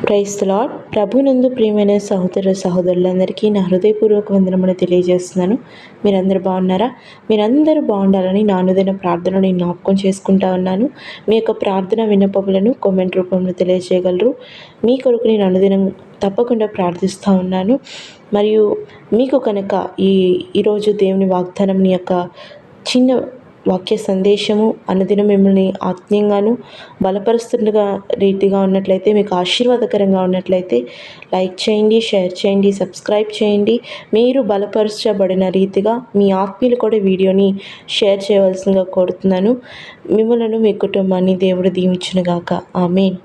Praise the lord. ప్రభునందు ప్రియమైన సహోదర సహోదరులందరికీ నా హృదయపూర్వక వందనములు తెలియజేస్తున్నాను. మీరందరూ బాగున్నారా? మీరందరూ బాగుండాలని నా అనుదిన ప్రార్థనను నేను జ్ఞాపకం చేసుకుంటా ఉన్నాను. మీ యొక్క ప్రార్థన విన్నపములను కామెంట్ రూపంలో తెలియజేయగలరు. మీ కొరకు నేను అనుదినం తప్పకుండా ప్రార్థిస్తూ ఉన్నాను. మరియు మీకు కనుక ఈరోజు దేవుని వాగ్దానం యొక్క చిన్న వాక్య సందేశము అనుదినం మిమ్మల్ని ఆత్మీయంగాను బలపరుస్తుండగా రీతిగా ఉన్నట్లయితే, మీకు ఆశీర్వాదకరంగా ఉన్నట్లయితే లైక్ చేయండి, షేర్ చేయండి, సబ్స్క్రైబ్ చేయండి. మీరు బలపరచబడిన రీతిగా మీ ఆత్మీయులు కూడా వీడియోని షేర్ చేయవలసిందిగా కోరుతున్నాను. మిమ్మలను మీ కుటుంబాన్ని దేవుడు దీవించునుగాక. ఆమేన్.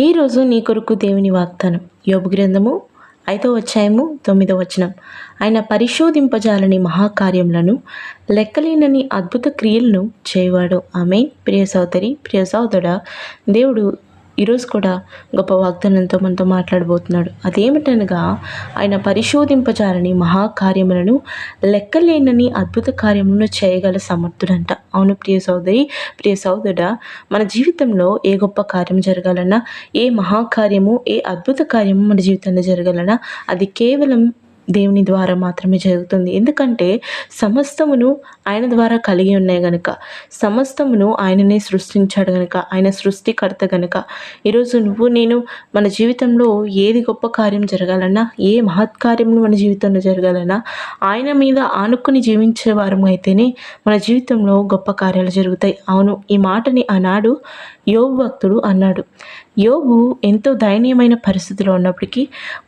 ఈరోజు నీ కొరకు దేవుని వాగ్దానం యోబు గ్రంథము 5వ అధ్యాయము 9వ వచనం. ఆయన పరిశోధింపజాలని మహాకార్యములను లెక్కలేనని అద్భుత క్రియలను చేయవాడు. ఆమేన్. ప్రియ సోదరి, ప్రియ సోదరుడా, దేవుడు ఈరోజు కూడా గొప్ప వాగ్దానంతో మనతో మాట్లాడబోతున్నాడు. అదేమిటనగా, ఆయన పరిశోధింపజాలని మహాకార్యములను లెక్కలేనని అద్భుత కార్యములను చేయగల సమర్థుడంట. అవును ప్రియ సోదరి, ప్రియ సోదరుడా, మన జీవితంలో ఏ గొప్ప కార్యం జరగాలన్నా, ఏ మహాకార్యము, ఏ అద్భుత కార్యము మన జీవితంలో జరగాలన్నా అది కేవలం దేవుని ద్వారా మాత్రమే జరుగుతుంది. ఎందుకంటే సమస్తమును ఆయన ద్వారా కలిగి ఉన్నాయి గనుక, సమస్తమును ఆయననే సృష్టించాడు గనుక, ఆయన సృష్టికర్త గనుక. ఈరోజు నువ్వు నేను మన జీవితంలో ఏది గొప్ప కార్యం జరగాలన్నా, ఏ మహత్కార్యము మన జీవితంలో జరగాలన్నా ఆయన మీద ఆనుకుని జీవించే వారము అయితేనే మన జీవితంలో గొప్ప కార్యాలు జరుగుతాయి. అవును, ఈ మాటని ఆనాడు యోబు భక్తుడు అన్నాడు. యోబు ఎంతో దయనీయమైన పరిస్థితిలో ఉన్నప్పటికీ,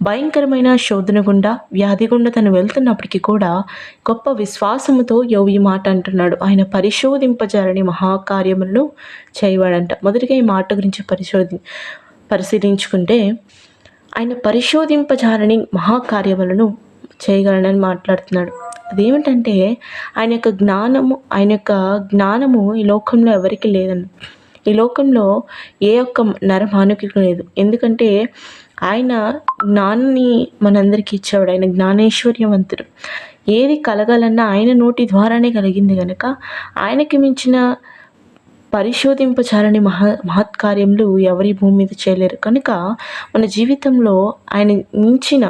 భయంకరమైన శోధన గుండా, వ్యాధి గుండా తను వెళ్తున్నప్పటికీ కూడా గొప్ప విశ్వాసముతో యోబు ఈ మాట అంటున్నాడు. ఆయన పరిశోధింపజాలని మహాకార్యములను చేయవాడంట. మొదటిగా ఈ మాట గురించి పరిశీలించుకుంటే, ఆయన పరిశోధింపజాలని మహాకార్యములను చేయగలనని మాట్లాడుతున్నాడు. అదేమిటంటే, ఆయన యొక్క జ్ఞానము ఈ లోకంలో ఎవరికి లేదని, ఈ లోకంలో ఏ ఒక్క నరమానవునికి లేదు. ఎందుకంటే ఆయన జ్ఞానాన్ని మనందరికీ ఇచ్చేవాడు. ఆయన జ్ఞానేశ్వర్యవంతుడు. ఏది కలగాలన్నా ఆయన నోటి ద్వారానే కలిగింది కనుక ఆయనకి మించిన పరిశోధింపచాలని మహత్కార్యములు ఎవరి భూమి మీద చేయలేరు. కనుక మన జీవితంలో ఆయన మించిన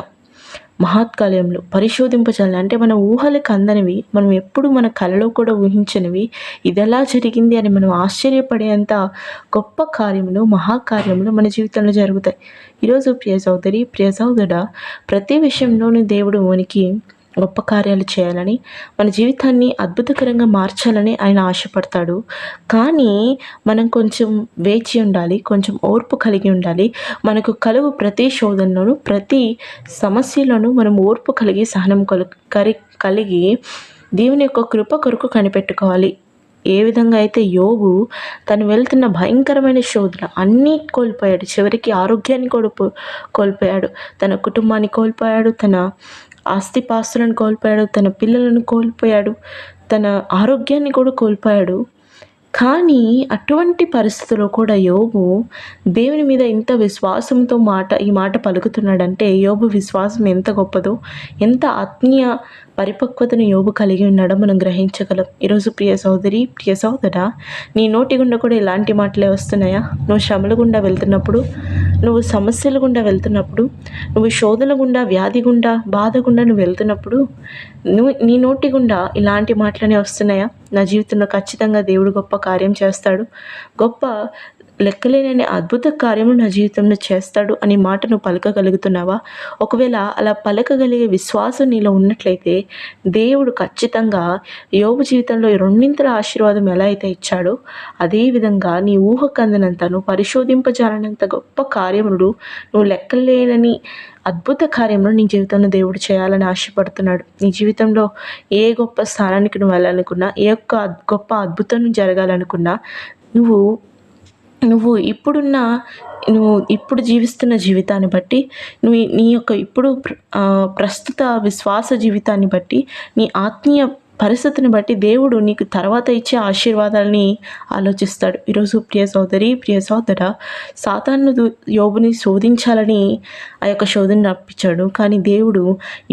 మహత్కార్యములు పరిశోధింపచాలి అంటే మన ఊహలకు అందనివి, మనం ఎప్పుడు మన కలలో కూడా ఊహించనివి, ఇదెలా జరిగింది అని మనం ఆశ్చర్యపడేంత గొప్ప కార్యములు, మహాకార్యములు మన జీవితంలో జరుగుతాయి. ఈరోజు ప్రియ సోదరి, ప్రియ సోదరుడా, ప్రతి విషయంలోనూ దేవుడు మనకి గొప్ప కార్యాలు చేయాలని, మన జీవితాన్ని అద్భుతకరంగా మార్చాలని ఆయన ఆశపడతాడు. కానీ మనం కొంచెం వేచి ఉండాలి, కొంచెం ఓర్పు కలిగి ఉండాలి. మనకు కలుగు ప్రతి శోధనలోనూ, ప్రతి సమస్యలోనూ మనం ఓర్పు కలిగి, సహనం కలిగి దేవుని యొక్క కృప కొరకు కనిపెట్టుకోవాలి. ఏ విధంగా అయితే యోబు తను వెళ్తున్న భయంకరమైన శోధన అన్నీ కోల్పోయాడు, చివరికి ఆరోగ్యాన్ని కూడా కోల్పోయాడు, తన కుటుంబాన్ని కోల్పోయాడు, తన ఆస్తిపాస్తులను కోల్పోయాడు, తన పిల్లలను కోల్పోయాడు, తన ఆరోగ్యాన్ని కూడా కోల్పోయాడు. కానీ అటువంటి పరిస్థితుల్లో కూడా యోబు దేవుని మీద ఇంత విశ్వాసంతో ఈ మాట పలుకుతున్నాడంటే యోబు విశ్వాసం ఎంత గొప్పదో, ఎంత ఆత్మీయ పరిపక్వతను యోబు కలిగి ఉన్నాడో మనం గ్రహించగలం. ఈరోజు ప్రియ సోదరి, ప్రియ సోదరా, నీ నోటి గుండా కూడా ఇలాంటి మాటలే వస్తున్నాయా? నువ్వు శ్రమల గుండా వెళ్తున్నప్పుడు, నువ్వు సమస్యల గుండా వెళ్తున్నప్పుడు, నువ్వు శోధన గుండా, వ్యాధి గుండా, బాధ గుండా నువ్వు వెళ్తున్నప్పుడు నీ నోటి గుండా ఇలాంటి మాటలనే వస్తున్నాయా? నా జీవితంలో ఖచ్చితంగా దేవుడు గొప్ప కార్యం చేస్తాడు, గొప్ప లెక్కలేనని అద్భుత కార్యము నా జీవితంలో చేస్తాడు అని మాట నువ్వు పలకగలుగుతున్నావా? ఒకవేళ అలా పలకగలిగే విశ్వాసం నీలో ఉన్నట్లయితే దేవుడు ఖచ్చితంగా యోబు జీవితంలో రెండింతల ఆశీర్వాదం ఎలా అయితే ఇచ్చాడో అదేవిధంగా నీ ఊహకు అందనంత, నువ్వు పరిశోధింపజాలనంత గొప్ప కార్యములు, నువ్వు లెక్కలేనని అద్భుత కార్యంలో నీ జీవితంలో దేవుడు చేయాలని ఆశపడుతున్నాడు. నీ జీవితంలో ఏ గొప్ప స్థానానికి నువ్వు వెళ్ళాలనుకున్నా, ఏ ఒక్క గొప్ప అద్భుతం జరగాలనుకున్నా, నువ్వు ఇప్పుడు జీవిస్తున్న జీవితాన్ని బట్టి, నీ యొక్క ప్రస్తుత విశ్వాస జీవితాన్ని బట్టి, నీ ఆత్మీయ పరిస్థితిని బట్టి దేవుడు నీకు తర్వాత ఇచ్చే ఆశీర్వాదాలని ఆలోచిస్తాడు. ఈరోజు ప్రియ సోదరి, ప్రియ సోదరా, సాతాను యోబుని శోధించాలని ఆ యొక్క శోధన రప్పించాడు. కానీ దేవుడు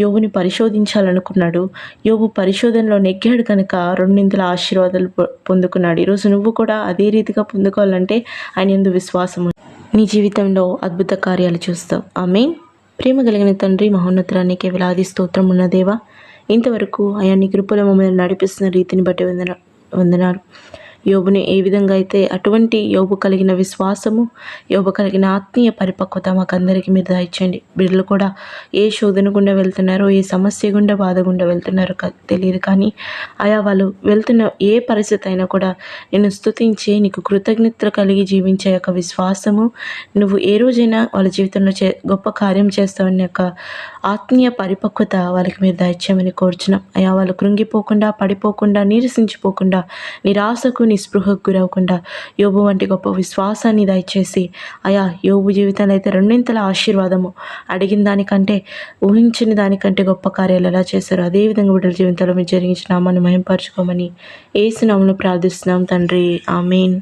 యోబుని పరిశోధించాలనుకున్నాడు. యోబు పరిశోధనలో నెగ్గాడు కనుక రెండింతల ఆశీర్వాదాలు పొందుకున్నాడు. ఈరోజు నువ్వు కూడా అదే రీతిగా పొందుకోవాలంటే ఆయన యందు విశ్వాసము. నీ జీవితంలో అద్భుత కార్యాలు చూస్తావు. ఆమేన్. ప్రేమ కలిగిన తండ్రి, మహోన్నతురానికి వేలాది స్తోత్రం ఉన్న దేవా, ఇంతవరకు అయా నీ కృపలో మమ్మల్ని నడిపిస్తున్న రీతిని బట్టి వందనాలు. యోబుని ఏ విధంగా అయితే అటువంటి యోబు కలిగిన విశ్వాసము, యోబు కలిగిన ఆత్మీయ పరిపక్వత మాకందరికీ మీరు దయచేయండి. బిడ్డలు కూడా ఏ శోధన గుండా వెళ్తున్నారో, ఏ సమస్య గుండా, బాధ గుండా వెళ్తున్నారో తెలియదు, కానీ ఆయా వాళ్ళు వెళ్తున్న ఏ పరిస్థితి అయినా కూడా నేను స్తుతించి నీకు కృతజ్ఞతలు కలిగి జీవించే యొక్క విశ్వాసము, నువ్వు ఏ రోజైనా వాళ్ళ జీవితంలో గొప్ప కార్యం చేస్తావని యొక్క ఆత్మీయ పరిపక్వత వాళ్ళకి మీరు దయచేయమని కోరుచున్నాం. అయా వాళ్ళు కృంగిపోకుండా, పడిపోకుండా, నీరసించిపోకుండా, నిరాశకు నిస్పృహకు గురవకుండా యోబు వంటి గొప్ప విశ్వాసాన్ని దయచేసి, అయా యోబు జీవితంలో అయితే రెండింతల ఆశీర్వాదము, అడిగిన దానికంటే, ఊహించిన దానికంటే గొప్ప కార్యాలు ఎలా చేశారో అదేవిధంగా బిడ్డల జీవితంలో మీరు జరిగించిన నామాన్ని మహింపరచుకోమని యేసు నామములో ప్రార్థిస్తున్నాం తండ్రి. ఆమేన్.